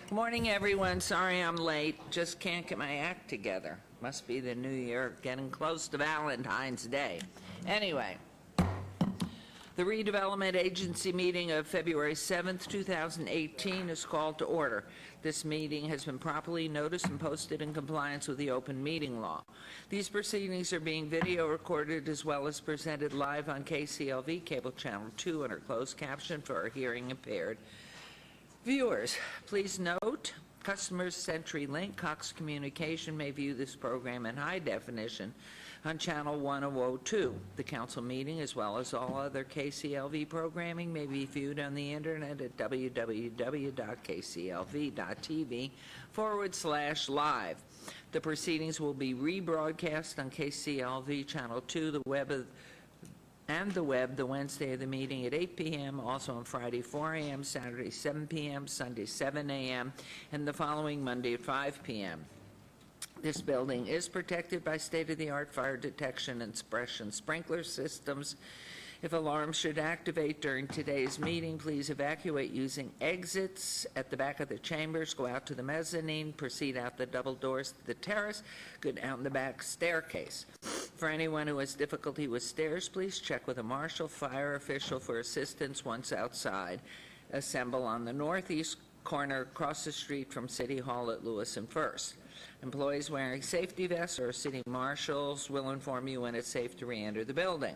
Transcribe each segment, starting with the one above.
Good morning, everyone. Sorry I'm late. Just can't get my act together. Must be the new year, getting close to Valentine's Day. Anyway, the Redevelopment Agency meeting of February 7th, 2018 is called to order. This meeting has been properly noticed and posted in compliance with the open meeting law. These proceedings are being video recorded as well as presented live on KCLV Cable Channel 2 under closed caption for our hearing impaired viewers. Please note, customers CenturyLink Cox Communication may view this program in high definition on channel 1002. The council meeting, as well as all other KCLV programming, may be viewed on the internet at www.kclv.tv/live. The proceedings will be rebroadcast on KCLV channel 2, the web the Wednesday of the meeting at 8 p.m., also on Friday 4 a.m., Saturday 7 p.m., Sunday 7 a.m., and the following Monday at 5 p.m. This building is protected by state-of-the-art fire detection and suppression sprinkler systems. If alarms should activate during today's meeting, please evacuate using exits at the back of the chambers, go out to the mezzanine, proceed out the double doors to the terrace, go down the back staircase. For anyone who has difficulty with stairs, please check with a marshal fire official for assistance once outside. Assemble on the northeast corner across the street from City Hall at Lewis and First. Employees wearing safety vests or city marshals will inform you when it's safe to re-enter the building.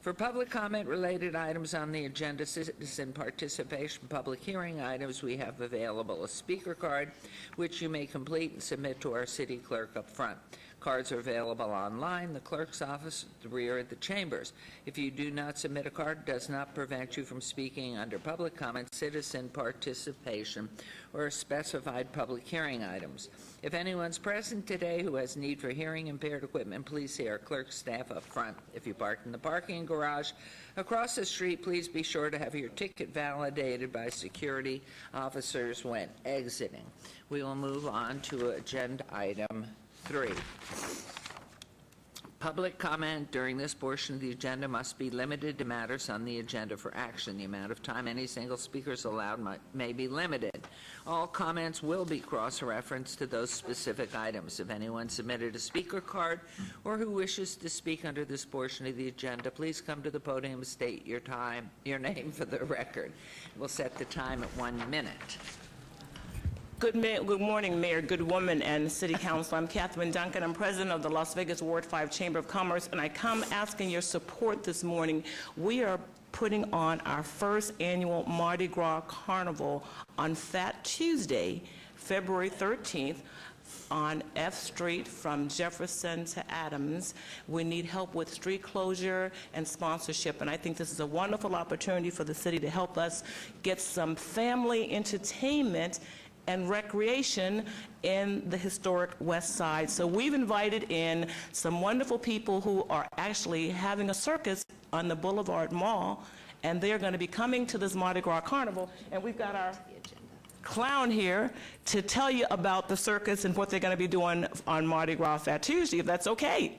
For public comment related items on the agenda, citizen participation, public hearing items, we have available a speaker card, which you may complete and submit to our city clerk up front. Cards are available online, the clerk's office, the rear of the chambers. If you do not submit a card, it does not prevent you from speaking under public comment, citizen participation, or specified public hearing items. If anyone's present today who has need for hearing impaired equipment, please see our clerk staff up front. If you parked in the parking garage across the street, please be sure to have your ticket validated by security officers when exiting. We will move on to agenda item 3. Public comment during this portion of the agenda must be limited to matters on the agenda for action. The amount of time any single speaker is allowed may be limited. All comments will be cross-referenced to those specific items. If anyone submitted a speaker card or who wishes to speak under this portion of the agenda, please come to the podium and state your name for the record. We'll set the time at 1 minute. Good morning, Mayor, good woman, and City Council. I'm Catherine Duncan. I'm president of the Las Vegas Ward 5 Chamber of Commerce, and I come asking your support this morning. We are putting on our first annual Mardi Gras Carnival on Fat Tuesday, February 13th, on F Street from Jefferson to Adams. We need help with street closure and sponsorship, and I think this is a wonderful opportunity for the city to help us get some family entertainment and recreation in the historic West Side. So we've invited in some wonderful people who are actually having a circus on the Boulevard Mall, and they're going to be coming to this Mardi Gras Carnival, and we've got our clown here to tell you about the circus and what they're going to be doing on Mardi Gras Fat Tuesday, if that's okay.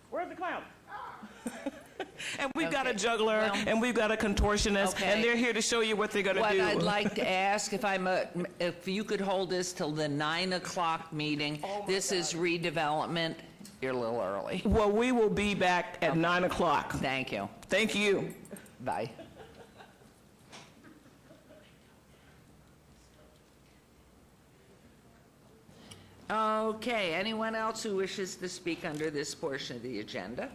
Where's the clown? And we've got a juggler, and we've got a contortionist, and they're here to show you what they're going to do. What I'd like to ask, if you could hold this till the 9 o'clock meeting. This is redevelopment. You're a little early. Well, we will be back at 9 o'clock. Thank you. Thank you. Bye. Okay, anyone else who wishes to speak under this portion of the agenda?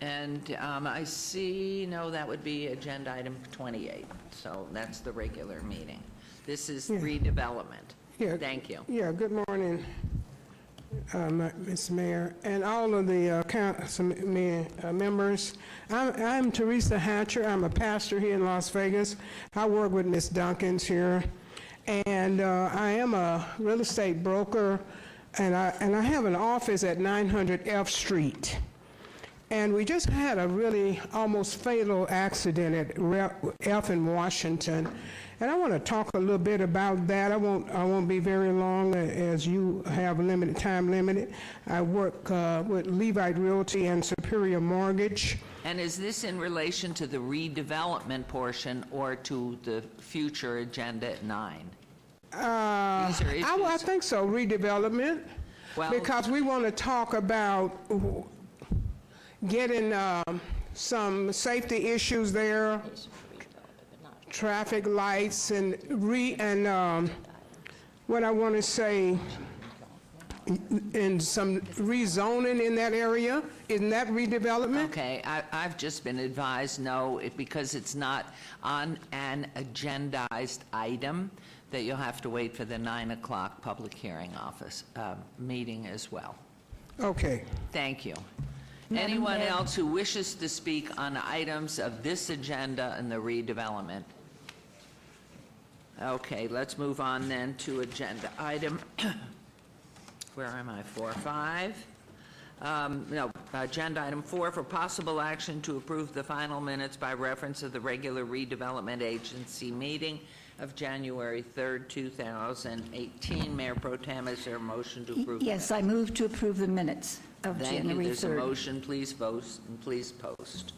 And I see, no, that would be agenda item 28. So that's the regular meeting. This is redevelopment. Yeah. Thank you. Yeah, good morning, Ms. Mayor, and all of the council members. I'm Teresa Hatcher. I'm a pastor here in Las Vegas. I work with Ms. Duncans here, and I am a real estate broker, and I have an office at 900 F Street. And we just had a really almost fatal accident at F in Washington. And I want to talk a little bit about that. I won't be very long, as you have time limited. I work with Levite Realty and Superior Mortgage. And is this in relation to the redevelopment portion or to the future agenda at 9? These are issues. I think so, redevelopment, Well- because we want to talk about getting some safety issues there, traffic lights, and what I want to say, and some rezoning in that area. Isn't that redevelopment? Okay, I've just been advised, no, because it's not on an agendized item, that you'll have to wait for the 9 o'clock public hearing meeting as well. Okay. Thank you. Anyone else who wishes to speak on items of this agenda and the redevelopment? Okay, let's move on then to agenda item, where am I, 4, 5? Agenda item 4 for possible action to approve the final minutes by reference of the regular redevelopment agency meeting of January 3rd, 2018. Mayor Pro Tem, is there a motion to approve? Yes, I move to approve the minutes of Thank you. January 3rd. There's a motion. Please vote and please post.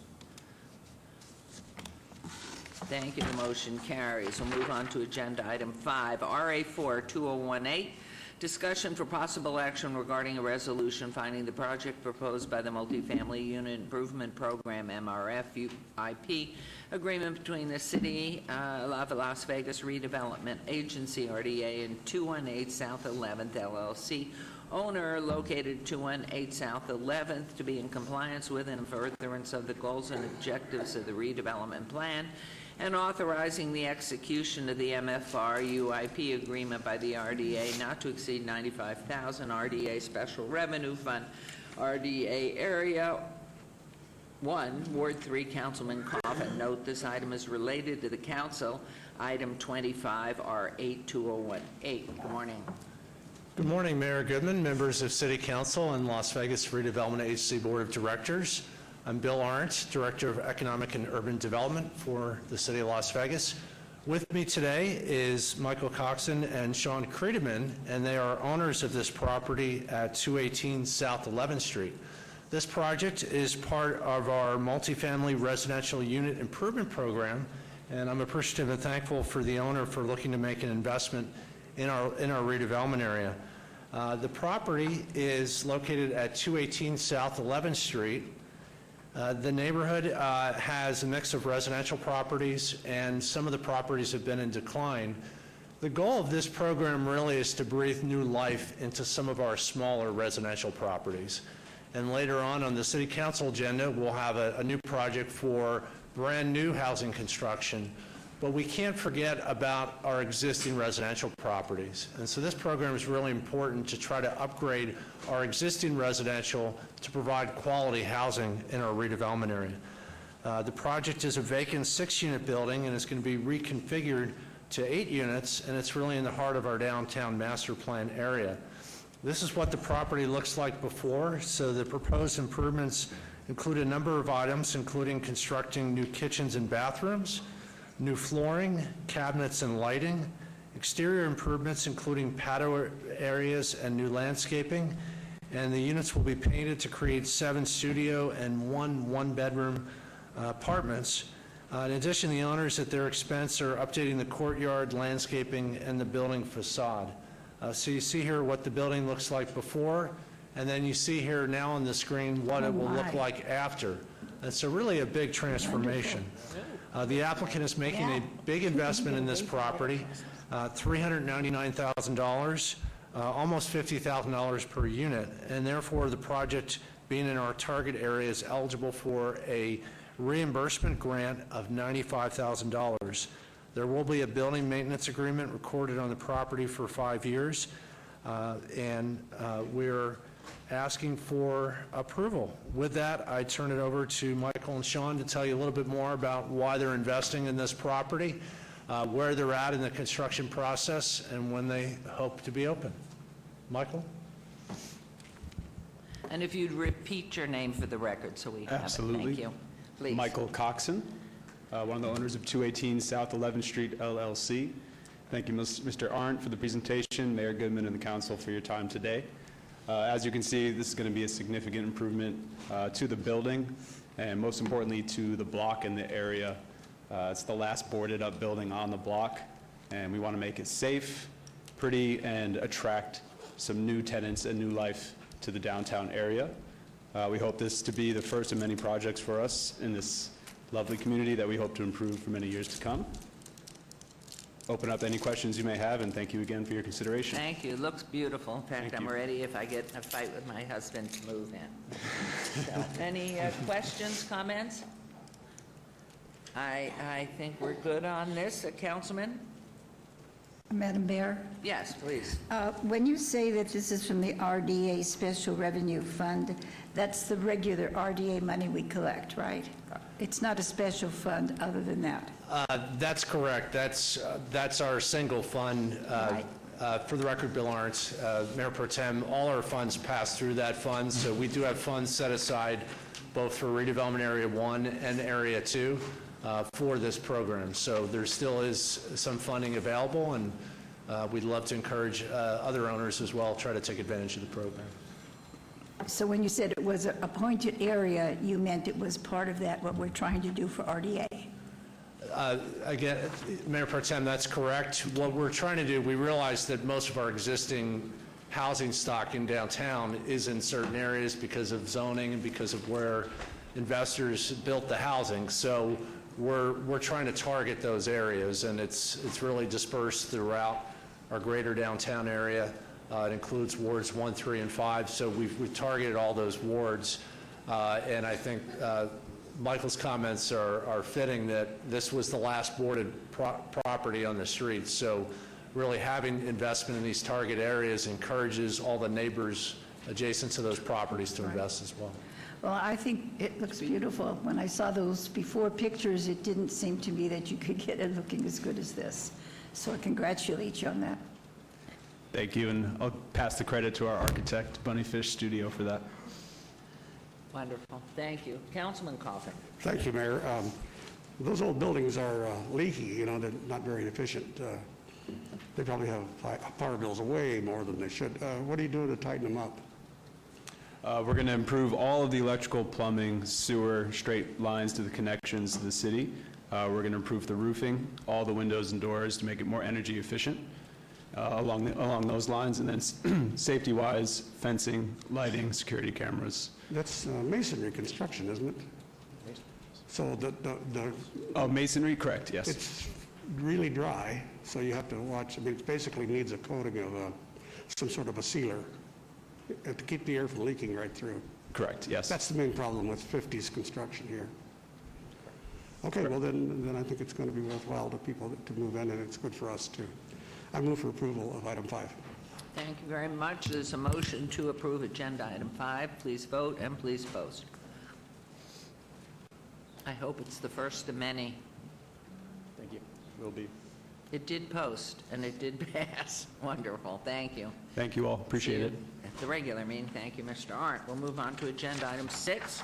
Thank you. The motion carries. We'll move on to agenda item 5, RA4-2018, discussion for possible action regarding a resolution finding the project proposed by the Multifamily Unit Improvement Program, MRF UIP, agreement between the City of Las Vegas Redevelopment Agency, RDA, and 218 South 11th LLC, owner located 218 South 11th, to be in compliance with and in furtherance of the goals and objectives of the redevelopment plan, and authorizing the execution of the MFR UIP agreement by the RDA not to exceed $95,000, RDA Special Revenue Fund, RDA Area 1, Ward 3, Councilman Coffin. Note this item is related to the council, item 25, R8-2018. Good morning. Good morning, Mayor Goodman, members of City Council, and Las Vegas Redevelopment Agency Board of Directors. I'm Bill Arndt, Director of Economic and Urban Development for the City of Las Vegas. With me today is Michael Coxon and Sean Creedeman, and they are owners of this property at 218 South 11th Street. This project is part of our multifamily residential unit improvement program, and I'm appreciative and thankful for the owner for looking to make an investment in our redevelopment area. The property is located at 218 South 11th Street. The neighborhood has a mix of residential properties, and some of the properties have been in decline. The goal of this program really is to breathe new life into some of our smaller residential properties. And later on the City Council agenda, we'll have a new project for brand new housing construction. But we can't forget about our existing residential properties. And so this program is really important to try to upgrade our existing residential to provide quality housing in our redevelopment area. The project is a vacant 6-unit building, and it's going to be reconfigured to 8 units, and it's really in the heart of our downtown master plan area. This is what the property looks like before. So the proposed improvements include a number of items, including constructing new kitchens and bathrooms, new flooring, cabinets and lighting, exterior improvements including patio areas and new landscaping, and the units will be painted to create 7 studio and 1 one-bedroom apartments. In addition, the owners at their expense are updating the courtyard, landscaping, and the building facade. So you see here what the building looks like before, and then you see here now on the screen what it will look like after. And so really a big transformation. The applicant is making a big investment in this property, $399,000, almost $50,000 per unit, and therefore the project, being in our target area, is eligible for a reimbursement grant of $95,000. There will be a building maintenance agreement recorded on the property for 5 years, and we're asking for approval. With that, I turn it over to Michael and Sean to tell you a little bit more about why they're investing in this property, where they're at in the construction process, and when they hope to be open. Michael? And if you'd repeat your name for the record so we have Absolutely. it. Thank you. Please. Michael Coxon, one of the owners of 218 South 11th Street, LLC. Thank you, Mr. Arndt, for the presentation, Mayor Goodman and the council for your time today. As you can see, this is going to be a significant improvement to the building. and most importantly to the block in the area. It's the last boarded up building on the block, and we want to make it safe, pretty, and attract some new tenants and new life to the downtown area. We hope this to be the first of many projects for us in this lovely community that we hope to improve for many years to come. Open up any questions you may have, and thank you again for your consideration. Thank you. Looks beautiful. In fact, Thank I'm you. ready if I get in a fight with my husband to move in. So, any questions, comments? I think we're good on this. Councilman? Madam Mayor, Yes, please. when you say that this is from the RDA Special Revenue Fund, that's the regular RDA money we collect, right? It's not a special fund other than that. That's correct. That's our single fund. Right. For the record, Bill Arndt, Mayor Pro Tem, all our funds pass through that fund, so we do have funds set aside both for redevelopment Area 1 and Area 2 for this program. So there still is some funding available, and we'd love to encourage other owners as well try to take advantage of the program. So when you said it was a appointed area, you meant it was part of that, what we're trying to do for RDA? Again, Mayor Pro Tem, that's correct. What we're trying to do, we realize that most of our existing housing stock in downtown is in certain areas because of zoning and because of where investors built the housing. So we're trying to target those areas, and it's really dispersed throughout our greater downtown area. It includes wards 1, 3, and 5. So we've targeted all those wards, and I think Michael's comments are fitting that this was the last boarded property on the street. So really having investment in these target areas encourages all the neighbors adjacent to those properties to invest as well. Well, I think it looks beautiful. When I saw those before pictures, it didn't seem to me that you could get it looking as good as this. So I congratulate you on that. Thank you, and I'll pass the credit to our architect, Bunnyfish Studio, for that. Wonderful. Thank you. Councilman Coffin. Thank you, Mayor. Those old buildings are leaky, you know, they're not very efficient. They probably have power bills way more than they should. What are you doing to tighten them up? We're going to improve all of the electrical, plumbing, sewer, straight lines to the connections to the city. We're going to improve the roofing, all the windows and doors to make it more energy efficient along those lines. And then safety-wise, fencing, lighting, security cameras. That's masonry construction, isn't it? So Oh, masonry, correct, yes. it's really dry, so you have to watch. I mean, it basically needs a coating of some sort of a sealer to keep the air from leaking right through. Correct, yes. That's the main problem with 50s construction here. Okay, well then I think it's going to be worthwhile to people to move in, and it's good for us too. I move for approval of item 5. Thank you very much. There's a motion to approve agenda item 5. Please vote and please post. I hope it's the first of many. Thank you. Will be. It did post and it did pass. Wonderful. Thank you. Thank you all, appreciate it. At the regular meeting, thank you, Mr. Arndt. We'll move on to agenda item 6,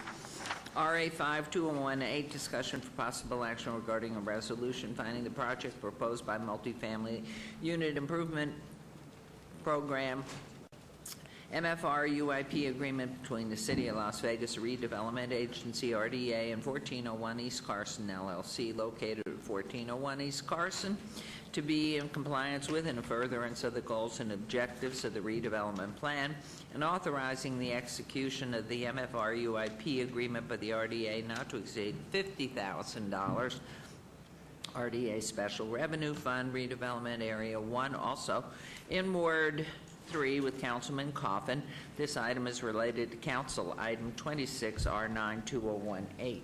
RA 5218, discussion for possible action regarding a resolution finding the project proposed by multifamily unit improvement program MFR UIP agreement between the City of Las Vegas Redevelopment Agency, RDA, and 1401 East Carson LLC, located at 1401 East Carson, to be in compliance with and in furtherance of the goals and objectives of the redevelopment plan, and authorizing the execution of the MFR UIP agreement by the RDA not to exceed $50,000. RDA Special Revenue Fund, Redevelopment Area 1, also in Ward 3 with Councilman Coffin. This item is related to Council Item 26R92018.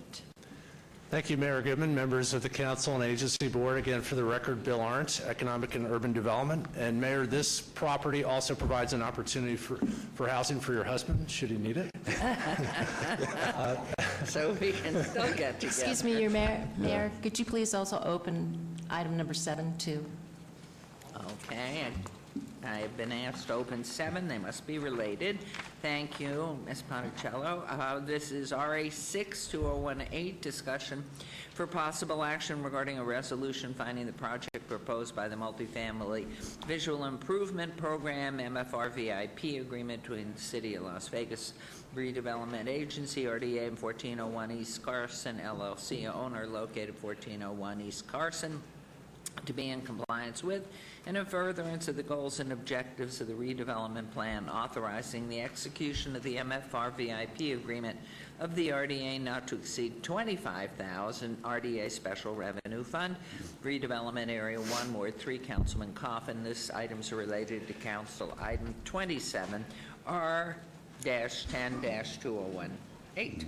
Thank you, Mayor Goodman, members of the council and agency board. Again, for the record, Bill Arndt, Economic and Urban Development. And Mayor, this property also provides an opportunity for housing for your husband, should he need it. So we can still get together. Excuse me, your Mayor, could you please also open item number 7, too? Okay. I have been asked to open 7. They must be related. Thank you, Ms. Ponticello. This is RA 6-2018, discussion for possible action regarding a resolution finding the project proposed by the Multifamily Visual Improvement Program, MFR VIP agreement between the City of Las Vegas Redevelopment Agency, RDA, and 1401 East Carson, LLC, owner located 1401 East Carson, to be in compliance with and in furtherance of the goals and objectives of the redevelopment plan, authorizing the execution of the MFR VIP agreement of the RDA not to exceed $25,000 RDA Special Revenue Fund, Redevelopment Area 1, Ward 3, Councilman Coffin. This items are related to Council Item 27, R-10-2018.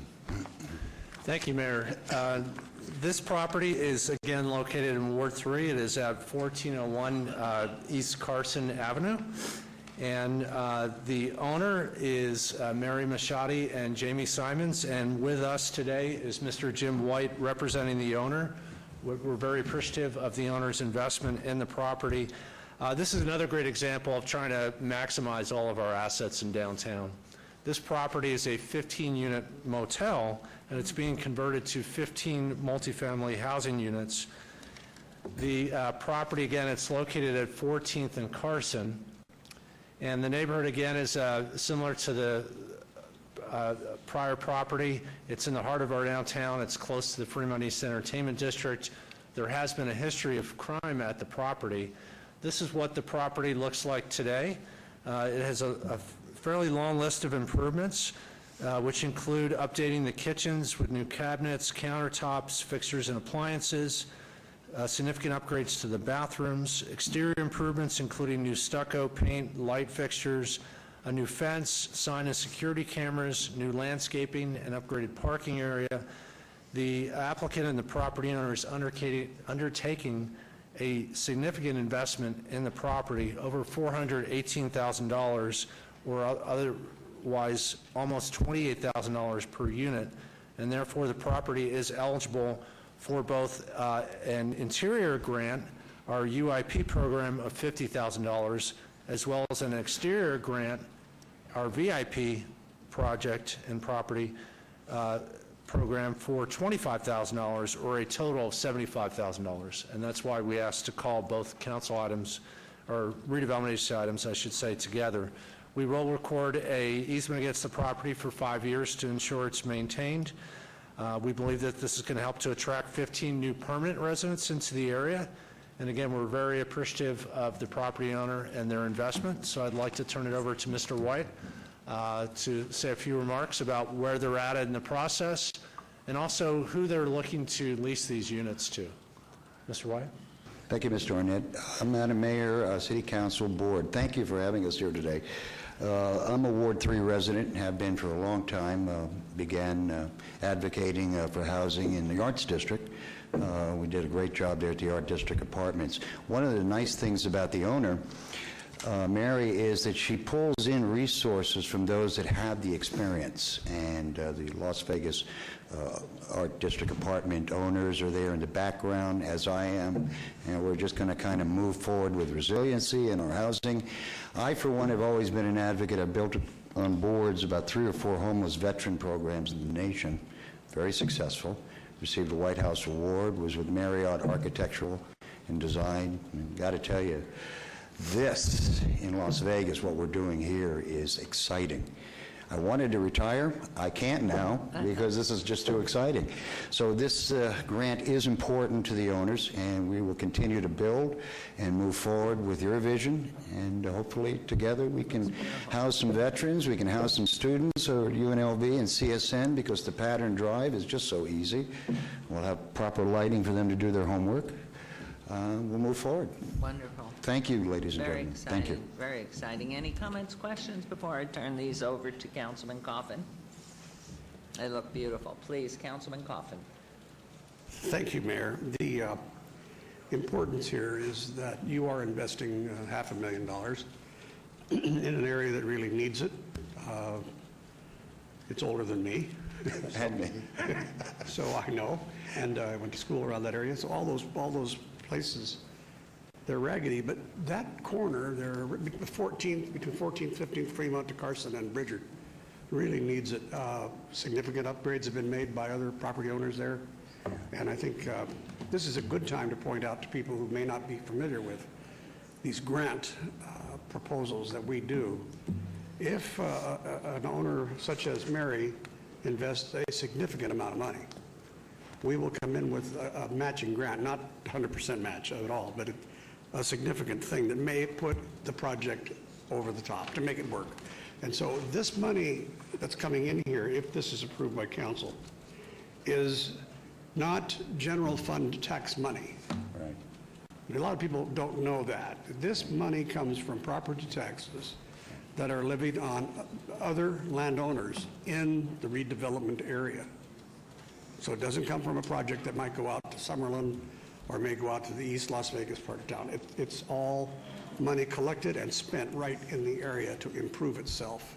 Thank you, Mayor. This property is again located in Ward 3. It is at 1401 East Carson Avenue. And the owner is Mary Machadi and Jamie Simons. And with us today is Mr. Jim White representing the owner. We're very appreciative of the owner's investment in the property. This is another great example of trying to maximize all of our assets in downtown. This property is a 15-unit motel, and it's being converted to 15 multifamily housing units. The property, again, it's located at 14th and Carson, and the neighborhood, again, is similar to the prior property. It's in the heart of our downtown. It's close to the Fremont East Entertainment District. There has been a history of crime at the property. This is what the property looks like today. It has a fairly long list of improvements, which include updating the kitchens with new cabinets, countertops, fixtures, and appliances, significant upgrades to the bathrooms, exterior improvements including new stucco, paint, light fixtures, a new fence, sign and security cameras, new landscaping, and upgraded parking area. The applicant and the property owner is undertaking a significant investment in the property, over $418,000, or otherwise almost $28,000 per unit, and therefore the property is eligible for both an interior grant, our UIP program of $50,000, as well as an exterior grant, our VIP project and property program for $25,000, or a total of $75,000. And that's why we asked to call both council items, or redevelopment agency items, I should say, together. We will record a easement against the property for 5 years to ensure it's maintained. We believe that this is going to help to attract 15 new permanent residents into the area. And again, we're very appreciative of the property owner and their investment. So I'd like to turn it over to Mr. White to say a few remarks about where they're at in the process and also who they're looking to lease these units to. Mr. White? Thank you, Mr. Arnett. Madam Mayor, City Council Board, thank you for having us here today. I'm a Ward 3 resident and have been for a long time. Began advocating for housing in the Arts District. We did a great job there at the Art District Apartments. One of the nice things about the owner, Mary, is that she pulls in resources from those that have the experience, and the Las Vegas Art District apartment owners are there in the background, as I am, and we're just going to kind of move forward with resiliency in our housing. I, for one, have always been an advocate. I've built on boards about 3 or 4 homeless veteran programs in the nation, very successful. Received a White House Award, was with Marriott Architectural and Design. And got to tell you, this in Las Vegas, what we're doing here, is exciting. I wanted to retire. I can't now because this is just too exciting. So this grant is important to the owners, and we will continue to build and move forward with your vision, and hopefully together we can house some veterans, we can house some students or UNLV and CSN, because the Pattern Drive is just so easy. We'll have proper lighting for them to do their homework. We'll move forward. Wonderful. Thank you, ladies and Very gentlemen. exciting. Thank you. Very exciting. Any comments, questions before I turn these over to Councilman Coffin? They look beautiful. Please, Councilman Coffin. Thank you, Mayor. The importance here is that you are investing $500,000 in an area that really needs it. It's older than me. And me. So I know, and I went to school around that area. So all those places they're raggedy, but that corner, they're between 14th, 15th, Fremont to Carson and Bridger, really needs it. Significant upgrades have been made by other property owners there, and I think this is a good time to point out to people who may not be familiar with these grant proposals that we do. If an owner such as Mary invests a significant amount of money, we will come in with a matching grant, not 100% match at all, but a significant thing that may put the project over the top to make it work. And so this money that's coming in here, if this is approved by council, is not general fund tax money. Right. A lot of people don't know that. This money comes from property taxes that are levied on other landowners in the redevelopment area. So it doesn't come from a project that might go out to Summerlin or may go out to the East Las Vegas part of town. It's all money collected and spent right in the area to improve itself.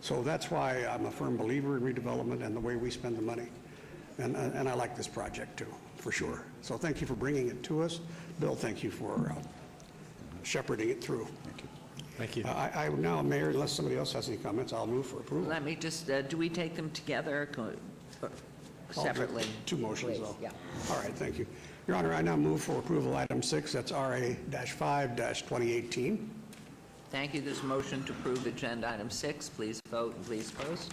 So that's why I'm a firm believer in redevelopment and the way we spend the money. And I like this project too, for sure. So thank you for bringing it to us. Bill, thank you for shepherding it through. Thank you. I now, Mayor, unless somebody else has any comments, I'll move for approval. Let me just, do we take them together separately? Two motions, Please, though. yeah. All right, thank you. Your Honor, I now move for approval item 6, that's RA-5-2018. Thank you. This motion to approve agenda item 6. Please vote and please post.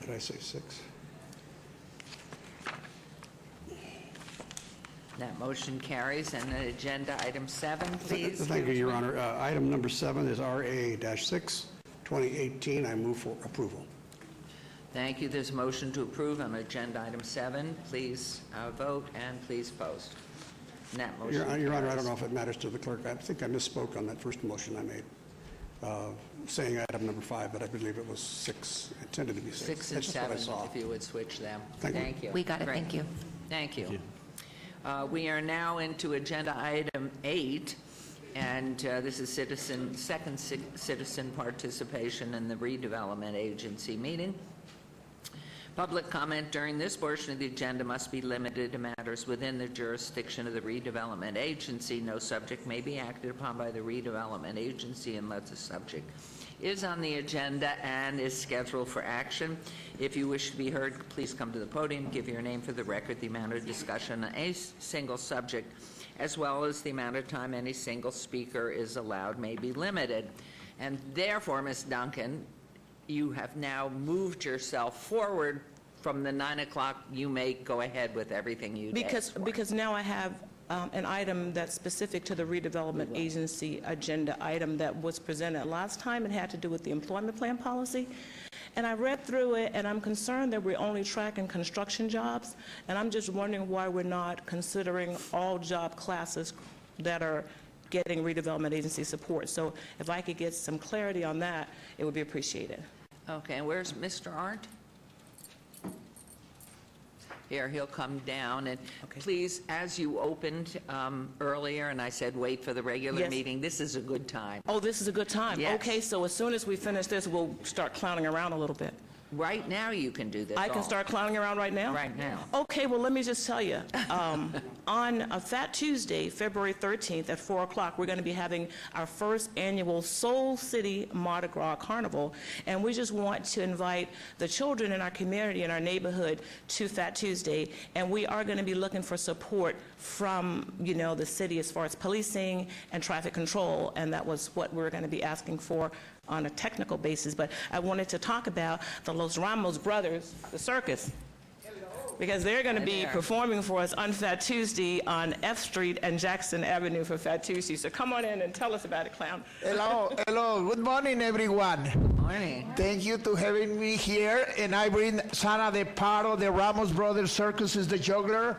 Did I say 6? That motion carries. And then agenda item 7, please. Thank you, Your Honor. Item number 7 is RA-6-2018. I move for approval. Thank you. There's a motion to approve on agenda item 7. Please vote and please post. And that motion Your Honor, I carries. don't know if it matters to the clerk. I think I misspoke on that first motion I made, saying item number 5, but I believe it was 6, intended to be 6. 6 and That's just what I 7, saw. if you would switch them. Thank you. We got it, Great. thank you. Thank you. We are now into agenda item 8, and this is second citizen participation in the redevelopment agency meeting. Public comment during this portion of the agenda must be limited to matters within the jurisdiction of the redevelopment agency. No subject may be acted upon by the redevelopment agency unless the subject is on the agenda and is scheduled for action. If you wish to be heard, please come to the podium, give your name for the record, the amount of discussion on a single subject, as well as the amount of time any single speaker is allowed may be limited. And therefore, Ms. Duncan, you have now moved yourself forward from the 9 o'clock. You may go ahead with everything you did. Because now I have an item that's specific to the redevelopment agency agenda item that was presented last time. It had to do with the employment plan policy. And I read through it, and I'm concerned that we're only tracking construction jobs, and I'm just wondering why we're not considering all job classes that are getting redevelopment agency support. So if I could get some clarity on that, it would be appreciated. Okay, and where's Mr. Arndt? Here, he'll come down, and please, as you opened earlier, and I said wait for the regular Yes. meeting, this is a good time. Oh, this is a good time. Yes. Okay, so as soon as we finish this, we'll start clowning around a little bit. Right now, you can do this I can all. start clowning around right now? Right now. Okay, well, let me just tell you, on a Fat Tuesday, February 13th at 4 o'clock, we're going to be having our first annual Soul City Mardi Gras Carnival, and we just want to invite the children in our community, in our neighborhood, to Fat Tuesday, and we are going to be looking for support from, you know, the city as far as policing and traffic control, and that was what we're going to be asking for on a technical basis. But I wanted to talk about the Los Ramos brothers, the circus, because they're going to be There. performing for us on Fat Tuesday on F Street and Jackson Avenue for Fat Tuesday. So come on in and tell us about it, clown. Hello, hello. Good morning, everyone. Morning. Thank you to having me here. And I bring Sana de Paro, the Ramos Brothers Circus is the juggler.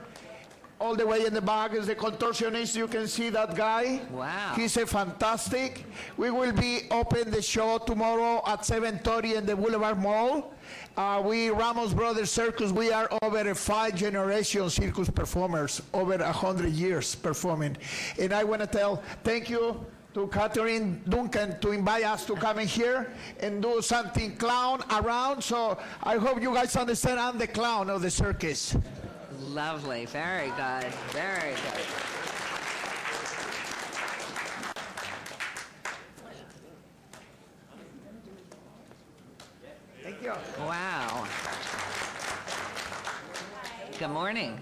All the way in the back is the contortionist. You can see that guy. Wow. He's a fantastic. We will be open the show tomorrow at 7:30 in the Boulevard Mall. We, Ramos Brothers Circus, we are over a 5-generation circus performers, over 100 years performing. And I want to thank you to Catherine Duncan to invite us to come in here and do something clown around. So I hope you guys understand I'm the clown of the circus. Lovely. Very good. Very good. Wow. Good morning.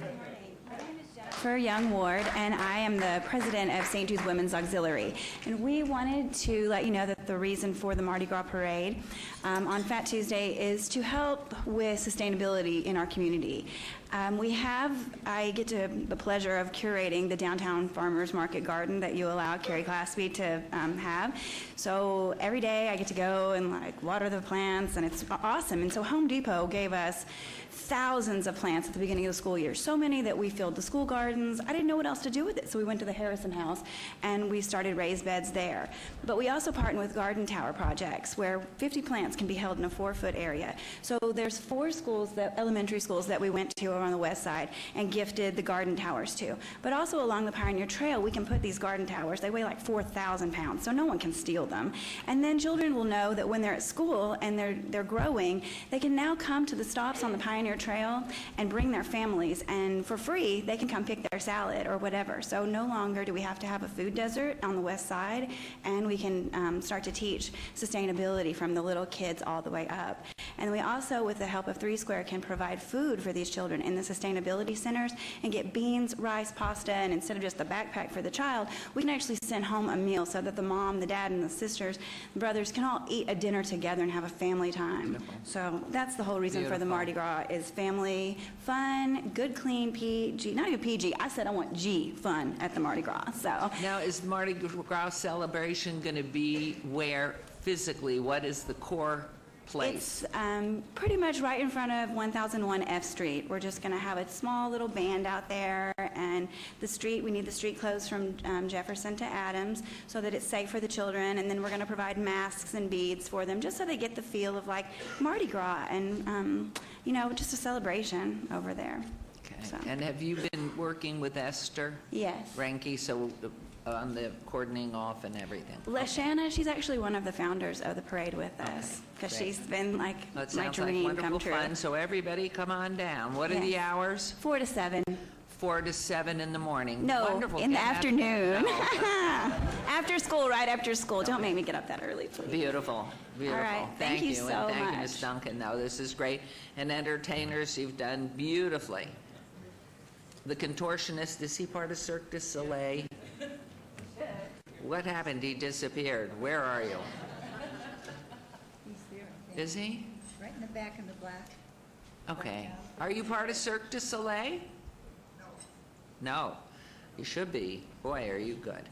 Jennifer Young Ward, and I am the president of St. Jude's Women's Auxiliary. And we wanted to let you know that the reason for the Mardi Gras Parade on Fat Tuesday is to help with sustainability in our community. I get the pleasure of curating the downtown farmers market garden that you allow Carrie Glassby to have. So every day I get to go and water the plants, and it's awesome. And so Home Depot gave us thousands of plants at the beginning of the school year, so many that we filled the school gardens. I didn't know what else to do with it, so we went to the Harrison House and we started raised beds there. But we also partner with garden tower projects where 50 plants can be held in a 4-foot area. So there's 4 schools, elementary schools that we went to over on the west side and gifted the garden towers to. But also along the Pioneer Trail, we can put these garden towers. They weigh like 4,000 pounds, so no one can steal them. And then children will know that when they're at school and they're growing, they can now come to the stops on the Pioneer Trail and bring their families, and for free they can come pick their salad or whatever. So no longer do we have to have a food desert on the west side, and we can start to teach sustainability from the little kids all the way up. And we also, with the help of 3 Square, can provide food for these children in the sustainability centers and get beans, rice, pasta, and instead of just the backpack for the child, we can actually send home a meal so that the mom, the dad, and the sisters, the brothers can all eat a dinner together and have a family time. Beautiful. So that's the whole reason for the Mardi Gras, is family fun, good, clean, PG, not even PG, I said I want G fun at the Mardi Gras. So Now, is the Mardi Gras celebration going to be where physically? What is the core place? It's pretty much right in front of 1001 F Street. We're just going to have a small little band out there, and the street, we need the street closed from Jefferson to Adams so that it's safe for the children, and then we're going to provide masks and beads for them just so they get the feel of like Mardi Gras and, you know, just a celebration over there. Okay. So. And have you been working with Esther? Yes. Ranke, so on the cordoning off and everything? LaShanna, she's actually one of the founders of the parade with us, because she's been like That my sounds like dream wonderful come true. fun. So everybody come on down. What are Yes. the hours? 4 to 7. 4 to 7 in the morning. No, Wonderful. in the Get out- afternoon. Oh. After school, right after school. Don't make me get up that early, please. Beautiful, beautiful. All right, thank you so and thank you, much. Ms. Duncan. No, this is great. And entertainers, you've done beautifully. The contortionist, is he part of Cirque du Soleil? What happened? He disappeared. Where are you? He's there. Is he? Right in the back in the black. Okay. Are you part of Cirque du Soleil? No. You should be. Boy, are you good.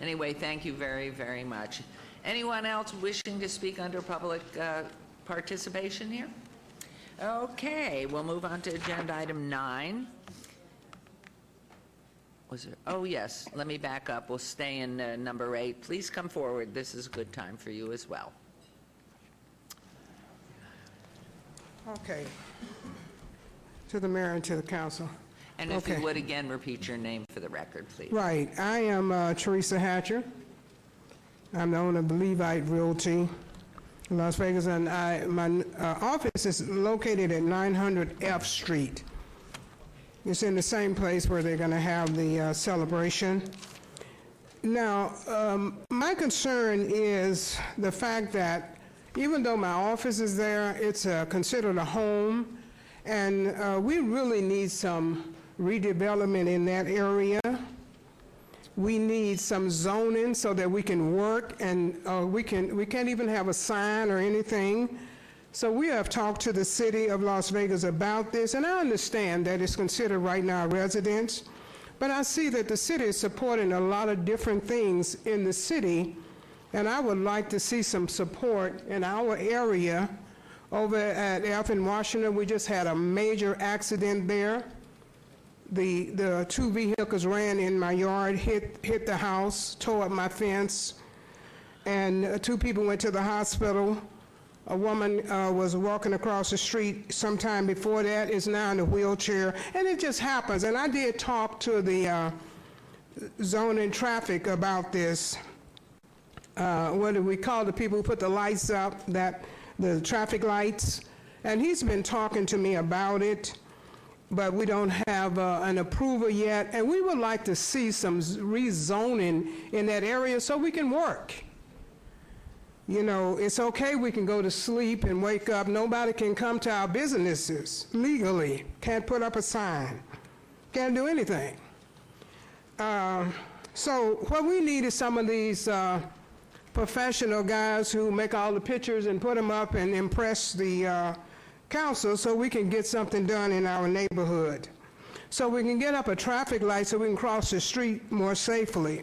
Anyway, thank you very, very much. Anyone else wishing to speak under public participation here? Okay, we'll move on to agenda item 9. Was there? Oh, yes. Let me back up. We'll stay in number 8. Please come forward. This is a good time for you as well. Okay. To the mayor and to the council. And if Okay. you would again repeat your name for the record, please. Right. I am Teresa Hatcher. I'm the owner of the Levite Realty in Las Vegas, and my office is located at 900 F Street. It's in the same place where they're going to have the celebration. Now, my concern is the fact that even though my office is there, it's considered a home, and we really need some redevelopment in that area. We need some zoning so that we can work, and we can't even have a sign or anything. So we have talked to the city of Las Vegas about this, and I understand that it's considered right now residence, but I see that the city is supporting a lot of different things in the city, and I would like to see some support in our area. Over at F in Washington, we just had a major accident there. The 2 vehicles ran in my yard, hit the house, tore up my fence, and 2 people went to the hospital. A woman was walking across the street sometime before that, is now in a wheelchair, and it just happens. And I did talk to the zoning traffic about this. What do we call the people who put the lights up, the traffic lights? And he's been talking to me about it, but we don't have an approval yet, and we would like to see some rezoning in that area so we can work. You know, it's okay, we can go to sleep and wake up. Nobody can come to our businesses legally. Can't put up a sign. Can't do anything. So what we need is some of these professional guys who make all the pictures and put them up and impress the council so we can get something done in our neighborhood. So we can get up a traffic light so we can cross the street more safely.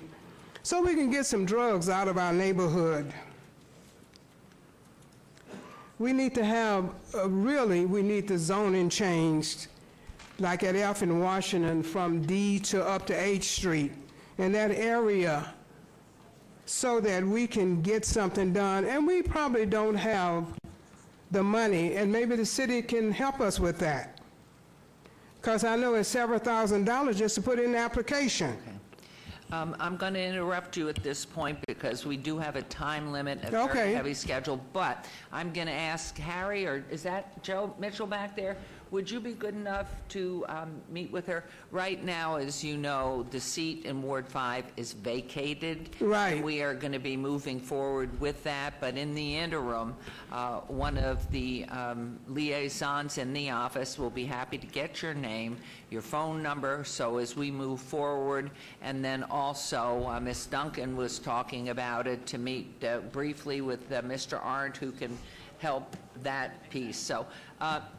So we can get some drugs out of our neighborhood. We need to have, really, we need the zoning changed, like at F in Washington, from D to up to H Street, in that area, so that we can get something done. And we probably don't have the money, and maybe the city can help us with that. Because I know it's several $1,000s just to put in the application. I'm going to interrupt you at this point because we do have a time limit, a very Okay. heavy schedule, but I'm going to ask Harry, or is that Joe Mitchell back there? Would you be good enough to meet with her? Right now, as you know, the seat in Ward 5 is vacated. Right. And we are going to be moving forward with that, but in the interim, one of the liaisons in the office will be happy to get your name, your phone number, so as we move forward, and then also, Ms. Duncan was talking about it, to meet briefly with Mr. Arndt, who can help that piece. So,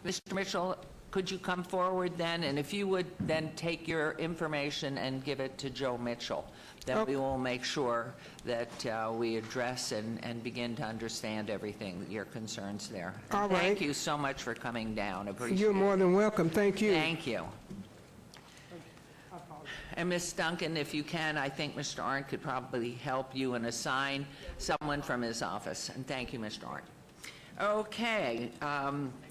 Mr. Mitchell, could you come forward then? And if you would then take your information and give it to Joe Mitchell, then we will make sure that we address and begin to understand everything, your concerns there. All right. Thank you so much for coming down. Appreciate it. You're more than welcome. Thank you. Thank you. And Ms. Duncan, if you can, I think Mr. Arndt could probably help you and assign someone from his office. And thank you, Mr. Arndt. Okay,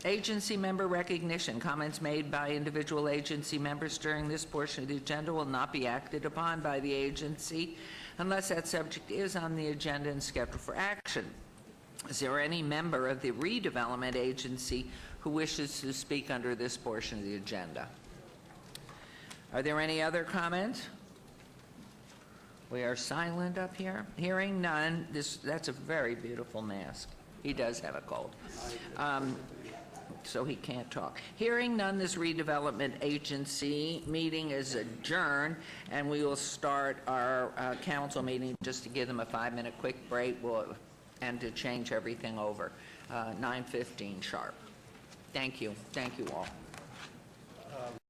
agency member recognition. Comments made by individual agency members during this portion of the agenda will not be acted upon by the agency unless that subject is on the agenda and scheduled for action. Is there any member of the redevelopment agency who wishes to speak under this portion of the agenda? Are there any other comments? We are silent up here. Hearing none. That's a very beautiful mask. He does have a cold, so he can't talk. Hearing none, this redevelopment agency meeting is adjourned, and we will start our council meeting just to give them a 5-minute quick break and to change everything over. 9:15 sharp. Thank you. Thank you all.